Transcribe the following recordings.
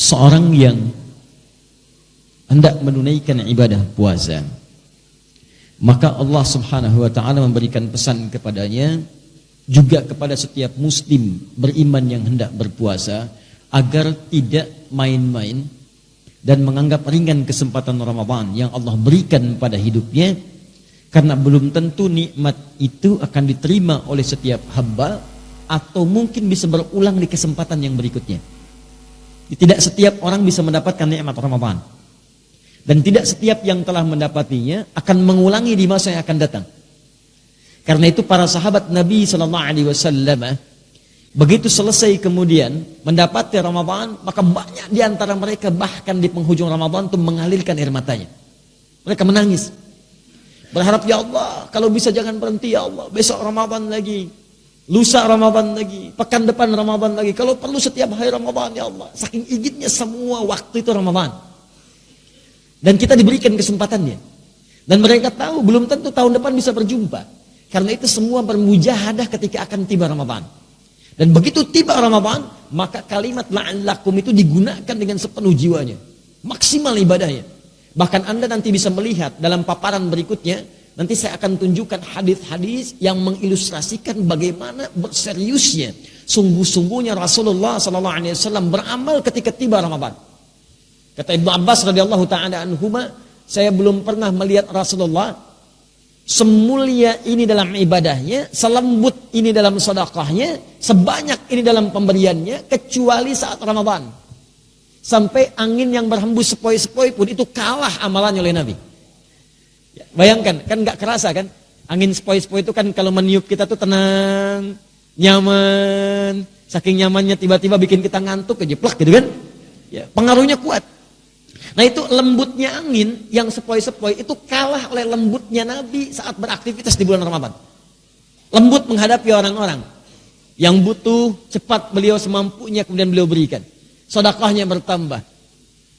seorang yang hendak menunaikan ibadah puasa, maka Allah Subhanahu wa ta'ala memberikan pesan kepadanya, juga kepada setiap muslim beriman yang hendak berpuasa, agar tidak main-main dan menganggap ringan kesempatan Ramadan yang Allah berikan pada hidupnya, karena belum tentu nikmat itu akan diterima oleh setiap hamba, atau mungkin bisa berulang di kesempatan yang berikutnya. Tidak setiap orang bisa mendapatkan nikmat Ramadan, dan tidak setiap yang telah mendapatinya akan mengulangi di masa yang akan datang. Karena itu para sahabat Nabi SAW, begitu selesai kemudian mendapati Ramadan, maka banyak di antara mereka bahkan di penghujung Ramadan itu mengalirkan air matanya. Mereka menangis, berharap, ya Allah, kalau bisa jangan berhenti ya Allah, besok Ramadan lagi, lusa Ramadan lagi, pekan depan Ramadan lagi, kalau perlu setiap hari Ramadan ya Allah. Saking inginnya semua waktu itu Ramadan, dan kita diberikan kesempatannya, dan mereka tahu belum tentu tahun depan bisa berjumpa. Karena itu semua bermujahadah ketika akan tiba Ramadan. Dan begitu tiba Ramadan, maka kalimat la'allakum itu digunakan dengan sepenuh jiwanya, maksimal ibadahnya. Bahkan Anda nanti bisa melihat dalam paparan berikutnya, nanti saya akan tunjukkan hadis-hadis yang mengilustrasikan bagaimana berseriusnya, sungguh-sungguhnya Rasulullah SAW beramal ketika tiba Ramadan. Kata Ibnu Abbas radhiyallahu taala anhuma, saya belum pernah melihat Rasulullah semulia ini dalam ibadahnya, selembut ini dalam sedekahnya, sebanyak ini dalam pemberiannya, kecuali saat Ramadan. Sampai angin yang berhembus sepoi-sepoi pun itu kalah amalannya oleh Nabi. Ya, bayangkan, kan nggak kerasa kan? Angin sepoi-sepoi itu kan kalau meniup kita tuh tenang, nyaman. Saking nyamannya tiba-tiba bikin kita ngantuk, kejeplak gitu kan? Ya, pengaruhnya kuat. Nah itu lembutnya angin yang sepoi-sepoi itu kalah oleh lembutnya Nabi saat beraktivitas di bulan Ramadan. Lembut menghadapi orang-orang yang butuh, cepat beliau semampunya kemudian beliau berikan. Sedekahnya bertambah,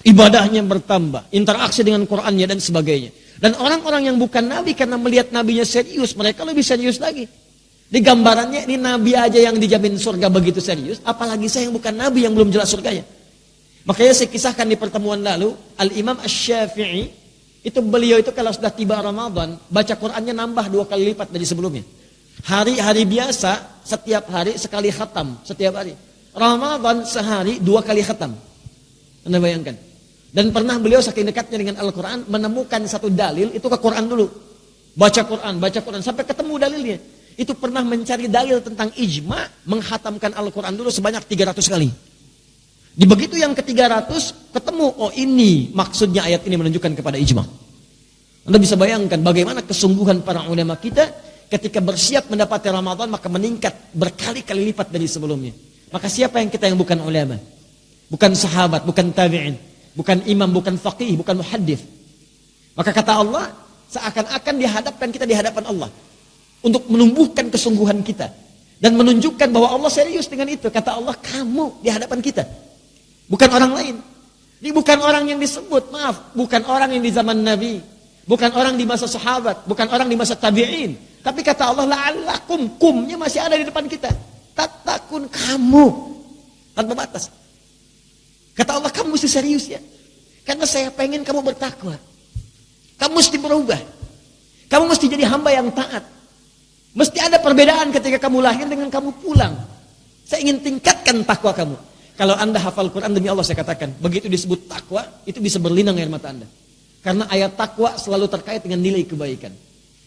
ibadahnya bertambah, interaksi dengan Qur'annya dan sebagainya. Dan orang-orang yang bukan Nabi karena melihat Nabinya serius, mereka lebih serius lagi. Di gambarannya ini Nabi aja yang dijamin surga begitu serius, apalagi saya yang bukan Nabi yang belum jelas surganya. Makanya saya kisahkan di pertemuan lalu, Al-Imam Asy-Syafi'i, itu beliau itu kalau sudah tiba Ramadan, baca Qur'annya nambah 2 kali lipat dari sebelumnya. Hari-hari biasa, setiap hari sekali khatam, setiap hari. Ramadan sehari 2 kali khatam. Anda bayangkan. Dan pernah beliau saking dekatnya dengan Al-Quran, menemukan satu dalil, itu ke Quran dulu. Baca Quran, sampai ketemu dalilnya. Itu pernah mencari dalil tentang ijma, menghatamkan Al-Quran dulu sebanyak 300 kali. Di begitu yang ke-300 ketemu, oh ini maksudnya ayat ini menunjukkan kepada ijma. Anda bisa bayangkan bagaimana kesungguhan para ulama kita ketika bersiap mendapati Ramadan, maka meningkat berkali-kali lipat dari sebelumnya. Maka siapa yang kita yang bukan ulama, bukan sahabat, bukan tabi'in, bukan imam, bukan faqih, bukan muhaddits. Maka kata Allah, seakan-akan dihadapkan kita di hadapan Allah untuk menumbuhkan kesungguhan kita dan menunjukkan bahwa Allah serius dengan itu. Kata Allah, kamu di hadapan kita. Bukan orang lain. Ini bukan orang yang disebut, maaf, bukan orang yang di zaman Nabi, bukan orang di masa sahabat, bukan orang di masa tabi'in. Tapi kata Allah, la'allakum, kumnya masih ada di depan kita. Tatakun, kamu, tanpa batas. Kata Allah, kamu mesti serius ya. Karena saya pengen kamu bertakwa. Kamu mesti berubah. Kamu mesti jadi hamba yang taat. Mesti ada perbedaan ketika kamu lahir dengan kamu pulang. Saya ingin tingkatkan takwa kamu. Kalau Anda hafal Quran, demi Allah saya katakan, begitu disebut takwa, itu bisa berlinang air mata Anda. Karena ayat takwa selalu terkait dengan nilai kebaikan.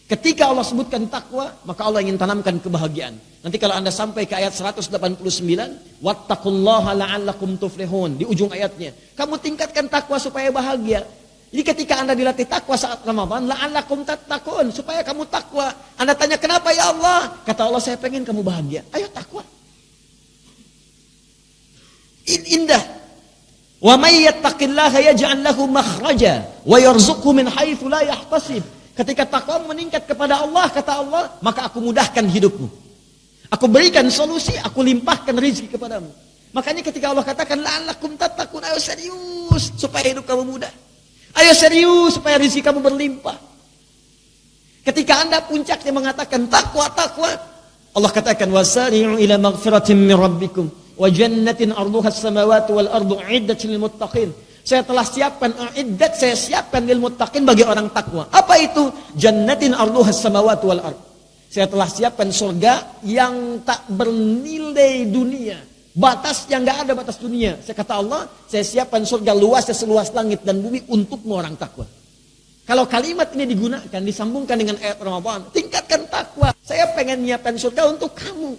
Ketika Allah sebutkan takwa, maka Allah ingin tanamkan kebahagiaan. Nanti kalau Anda sampai ke ayat 189, wattaqullaha la'allakum tuflihun, di ujung ayatnya, kamu tingkatkan takwa supaya bahagia. Jadi ketika Anda dilatih takwa saat Ramadan, la'allakum tattaqun, supaya kamu takwa. Anda tanya, kenapa ya Allah? Kata Allah, saya pengen kamu bahagia. Ayo takwa. Indah. Wa may yattaqillaha yaj'al lahu makhraja wa yarzuqhu min haitsu la yahtasib. Ketika takwa meningkat kepada Allah, kata Allah, maka aku mudahkan hidupmu. Aku berikan solusi, aku limpahkan rezeki kepadamu. Makanya ketika Allah katakan la'allakum tattaqun, ayo serius supaya hidup kamu mudah. Ayo serius supaya rezeki kamu berlimpah. Ketika Anda puncaknya mengatakan takwa, Allah katakan wasari'u ila maghfiratin min rabbikum Wa jannatin arduhas samawati wal ardu uiddat lil muttaqin. Saya telah siapkan saya siapkan lil muttaqin bagi orang takwa. Apa itu? Jannatin arduhas samawati wal ardu. Saya telah siapkan surga yang tak bernilai dunia. Batasnya enggak ada batas dunia. Saya kata Allah, saya siapkan surga luasnya seluas langit dan bumi untukmu orang takwa. Kalau kalimat ini digunakan, disambungkan dengan ayat Ramadan, tingkatkan takwa. Saya pengen nyiapkan surga untuk kamu.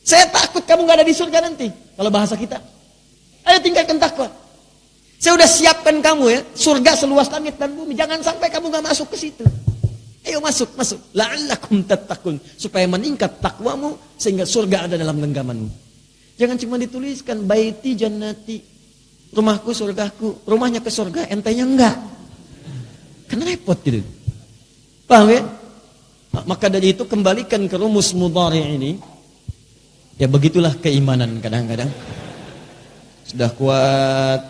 Saya takut kamu gak ada di surga nanti. Kalau bahasa kita. Ayo tingkatkan takwa. Saya udah siapkan kamu ya, surga seluas langit dan bumi. Jangan sampai kamu gak masuk ke situ. Ayo masuk. La'allakum tattaqun. Supaya meningkat takwamu, sehingga surga ada dalam genggamanmu. Jangan cuma dituliskan, baiti jannati. Rumahku surgaku, rumahnya ke surga, entenya enggak. Kan repot gitu. Paham ya? Maka dari itu kembalikan ke rumus mudhari ini. Ya begitulah keimanan kadang-kadang. Sudah kuat,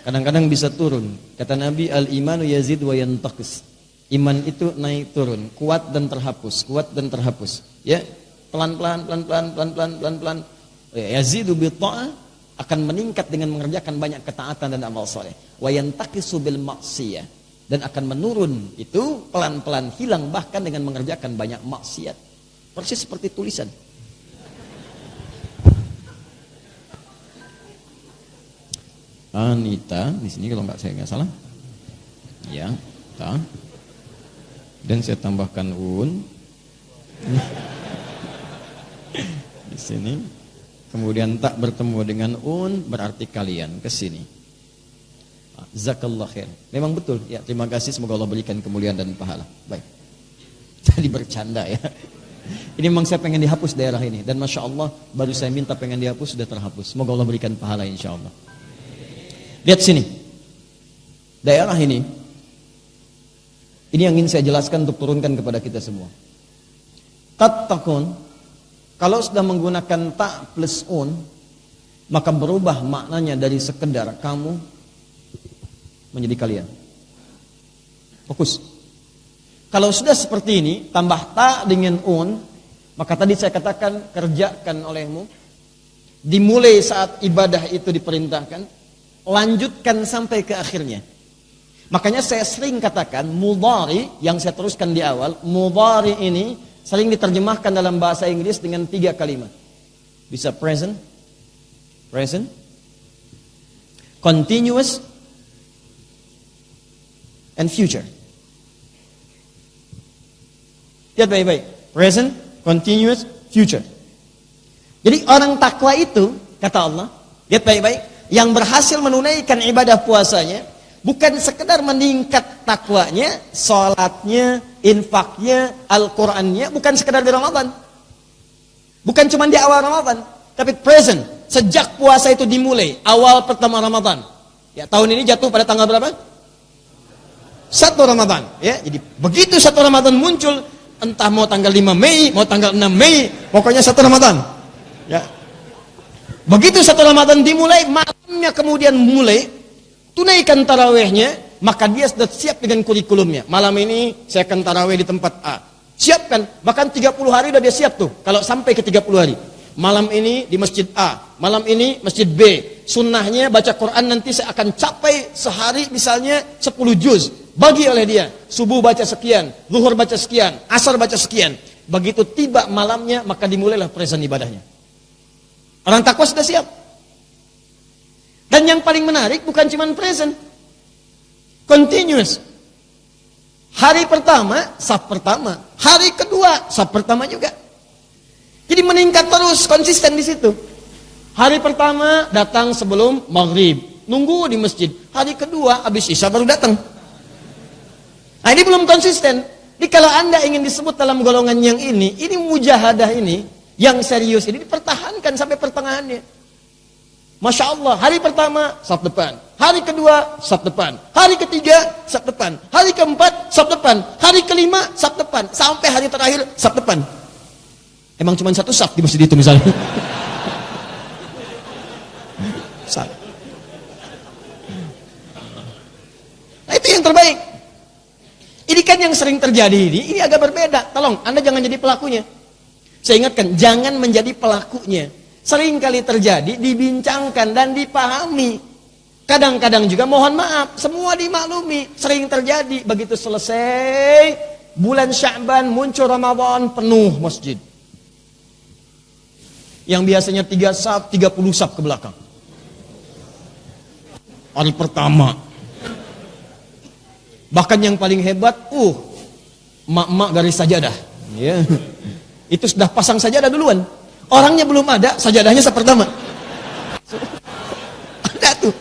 kadang-kadang bisa turun. Kata Nabi, al-imanu yazid wa yantaqis. Iman itu naik turun, kuat dan terhapus, kuat dan terhapus. Ya, pelan-pelan. Yazidu bi ta'ah, akan meningkat dengan mengerjakan banyak ketaatan dan amal soleh. Wa yantaqisu bil maksiyah, dan akan menurun itu pelan-pelan hilang bahkan dengan mengerjakan banyak maksiat. Persis seperti tulisan. Anita di sini kalau saya nggak salah. Ya, ta. Dan saya tambahkan un. Di sini. Kemudian tak bertemu dengan un berarti kalian ke sini. Zakallah khair. Memang betul. Ya, terima kasih, semoga Allah berikan kemuliaan dan pahala. Baik. Tadi bercanda ya. Ini memang saya pengen dihapus daerah ini, dan masya Allah baru saya minta pengen dihapus sudah terhapus. Semoga Allah berikan pahala insya Allah. Lihat sini. Daerah ini yang ingin saya jelaskan untuk turunkan kepada kita semua. Tattaqun, kalau sudah menggunakan ta plus un, maka berubah maknanya dari sekedar kamu menjadi kalian. Fokus. Kalau sudah seperti ini, tambah ta dengan un, maka tadi saya katakan kerjakan olehmu, dimulai saat ibadah itu diperintahkan, lanjutkan sampai ke akhirnya. Makanya saya sering katakan mudhari yang saya teruskan di awal, mudhari ini sering diterjemahkan dalam bahasa Inggris dengan 3 kalimat. Bisa present, continuous, and future. Lihat baik-baik. Present, continuous, future. Jadi orang takwa itu, kata Allah, lihat baik-baik, yang berhasil menunaikan ibadah puasanya, bukan sekedar meningkat takwanya, salatnya, infaknya, Al-Qur'annya, bukan sekedar di Ramadan. Bukan cuma di awal Ramadan, tapi present, sejak puasa itu dimulai, awal pertama Ramadan. Ya, tahun ini jatuh pada tanggal berapa? 1 Ramadan, ya. Jadi begitu 1 Ramadan muncul, entah mau tanggal 5 Mei, mau tanggal 6 Mei, pokoknya 1 Ramadan. Ya. Begitu 1 Ramadan dimulai, malamnya kemudian mulai, tunaikan tarawihnya, maka dia sudah siap dengan kurikulumnya. Malam ini saya akan tarawih di tempat A. Siapkan, bahkan 30 hari sudah dia siap tuh, kalau sampai ke 30 hari. Malam ini di masjid A, malam ini masjid B. Sunnahnya baca Quran nanti saya akan capai sehari misalnya 10 juz. Bagi oleh dia, subuh baca sekian, zuhur baca sekian, asar baca sekian. Begitu tiba malamnya, maka dimulailah present ibadahnya. Orang takwa sudah siap. Dan yang paling menarik bukan cuma present, continuous. Hari pertama, saf pertama. Hari kedua, saf pertama juga. Jadi meningkat terus, konsisten di situ. Hari pertama datang sebelum maghrib, nunggu di masjid. Hari kedua, habis isya baru datang. Nah, ini belum konsisten. Jadi kalau Anda ingin disebut dalam golongan yang ini mujahadah ini, yang serius ini dipertahankan sampai pertengahannya. Masya Allah, hari pertama, saf depan. Hari kedua, saf depan. Hari ketiga, saf depan. Hari keempat, saf depan. Hari kelima, saf depan. Sampai hari terakhir, saf depan. Emang cuma 1 saf di masjid itu misalnya. Saf. Nah, itu yang terbaik. Ini kan yang sering terjadi ini agak berbeda. Tolong, Anda jangan jadi pelakunya. Saya ingatkan, jangan menjadi pelakunya. Sering kali terjadi, dibincangkan dan dipahami. Kadang-kadang juga mohon maaf, semua dimaklumi. Sering terjadi, begitu selesai bulan Sya'ban, muncul Ramadan, penuh masjid. Yang biasanya 3 saf, 30 saf ke belakang. Hari pertama. Bahkan yang paling hebat, mak-mak garis sajadah. Ya. Itu sudah pasang sajadah duluan. Orangnya belum ada, sajadahnya sepertama. Ada tuh.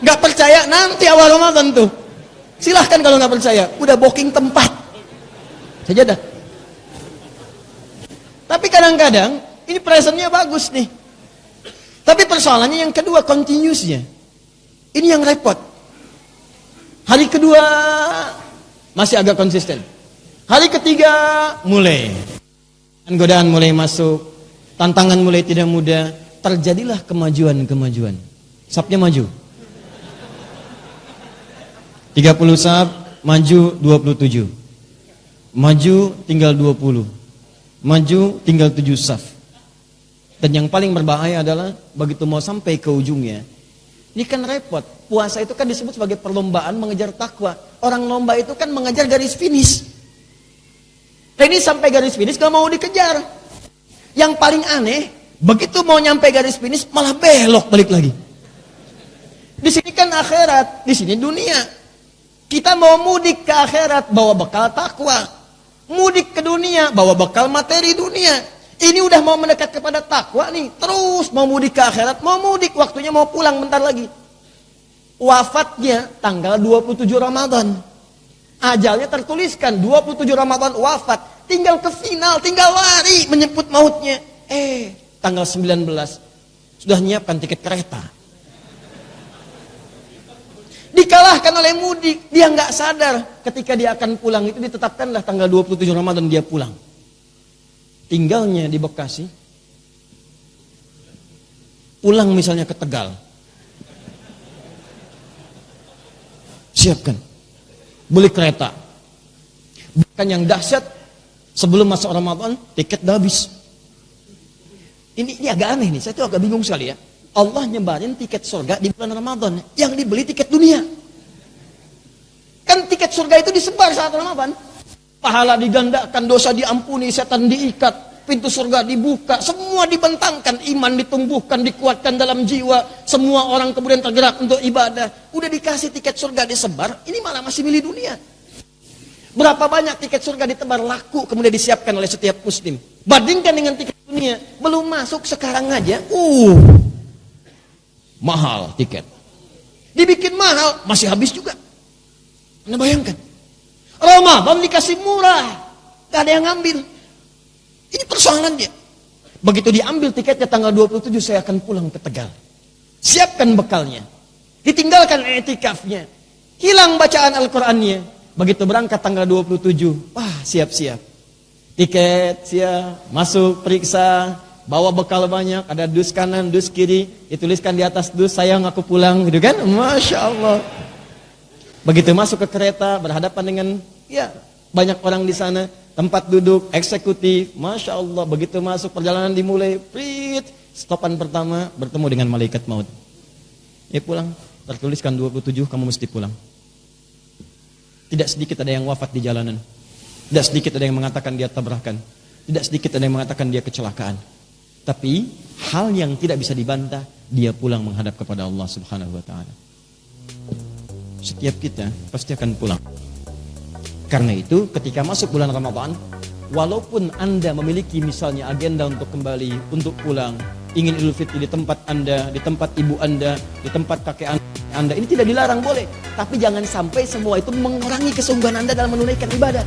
Gak percaya, nanti awal Ramadan tuh. Silahkan kalau gak percaya. Udah booking tempat. Sajadah. Tapi kadang-kadang, ini presentnya bagus nih. Tapi persoalannya yang kedua, continuousnya. Ini yang repot. Hari kedua, masih agak konsisten. Hari ketiga, mulai. Godaan mulai masuk. Tantangan mulai tidak mudah, terjadilah kemajuan-kemajuan. Sapnya maju. 30 sap, maju 27. Maju tinggal 20. Maju tinggal 7 saf. Dan yang paling berbahaya adalah begitu mau sampai ke ujungnya. Ini kan repot. Puasa itu kan disebut sebagai perlombaan mengejar takwa. Orang lomba itu kan mengejar garis finish. Ini sampai garis finish gak mau dikejar. Yang paling aneh, begitu mau nyampe garis finish malah belok balik lagi. Di sini kan akhirat, di sini dunia. Kita mau mudik ke akhirat bawa bekal takwa. Mudik ke dunia bawa bekal materi dunia. Ini udah mau mendekat kepada takwa nih, terus mau mudik ke akhirat, mau mudik waktunya mau pulang bentar lagi. Wafatnya tanggal 27 Ramadan. Ajalnya tertuliskan 27 Ramadan wafat. Tinggal ke final, tinggal lari menyebut mautnya. Tanggal 19 sudah nyiapkan tiket kereta. Dikalahkan oleh mudik, dia nggak sadar ketika dia akan pulang itu ditetapkanlah tanggal 27 Ramadan dia pulang. Tinggalnya di Bekasi. Pulang misalnya ke Tegal. Siapkan. Beli kereta. Bahkan yang dahsyat, sebelum masuk Ramadan, tiket udah habis. Ini agak aneh nih, saya tuh agak bingung sekali ya. Allah nyebarin tiket surga di bulan Ramadan, yang dibeli tiket dunia. Kan tiket surga itu disebar saat Ramadan. Pahala digandakan, dosa diampuni, setan diikat, pintu surga dibuka, semua dibentangkan, iman ditumbuhkan, dikuatkan dalam jiwa, semua orang kemudian tergerak untuk ibadah. Udah dikasih tiket surga disebar, ini malah masih milih dunia. Berapa banyak tiket surga ditebar laku kemudian disiapkan oleh setiap muslim. Bandingkan dengan tiket dunia, belum masuk sekarang aja, mahal tiket. Dibikin mahal, masih habis juga. Anda bayangkan. Ramadan dikasih murah, gak ada yang ngambil. Ini persoalannya. Begitu diambil tiketnya tanggal 27 saya akan pulang ke Tegal. Siapkan bekalnya. Ditinggalkan i'tikafnya. Hilang bacaan Al-Qur'annya. Begitu berangkat tanggal 27, wah siap-siap. Tiket siap, masuk periksa, bawa bekal banyak, ada dus kanan, dus kiri, dituliskan di atas dus, sayang aku pulang, gitu kan? Masya Allah. Begitu masuk ke kereta, berhadapan dengan banyak orang di sana, tempat duduk, eksekutif, Masya Allah. Begitu masuk perjalanan dimulai, stopan pertama, bertemu dengan malaikat maut. Pulang, tertuliskan 27, kamu mesti pulang. Tidak sedikit ada yang wafat di jalanan. Tidak sedikit ada yang mengatakan dia tabrakan. Tidak sedikit ada yang mengatakan dia kecelakaan. Tapi hal yang tidak bisa dibantah, dia pulang menghadap kepada Allah Subhanahu wa taala. Setiap kita pasti akan pulang. Karena itu ketika masuk bulan Ramadan, walaupun Anda memiliki misalnya agenda untuk kembali, untuk pulang, ingin Idul Fitri di tempat Anda, di tempat ibu Anda, di tempat kakek Anda, ini tidak dilarang, boleh. Tapi jangan sampai semua itu mengurangi kesungguhan Anda dalam menunaikan ibadah.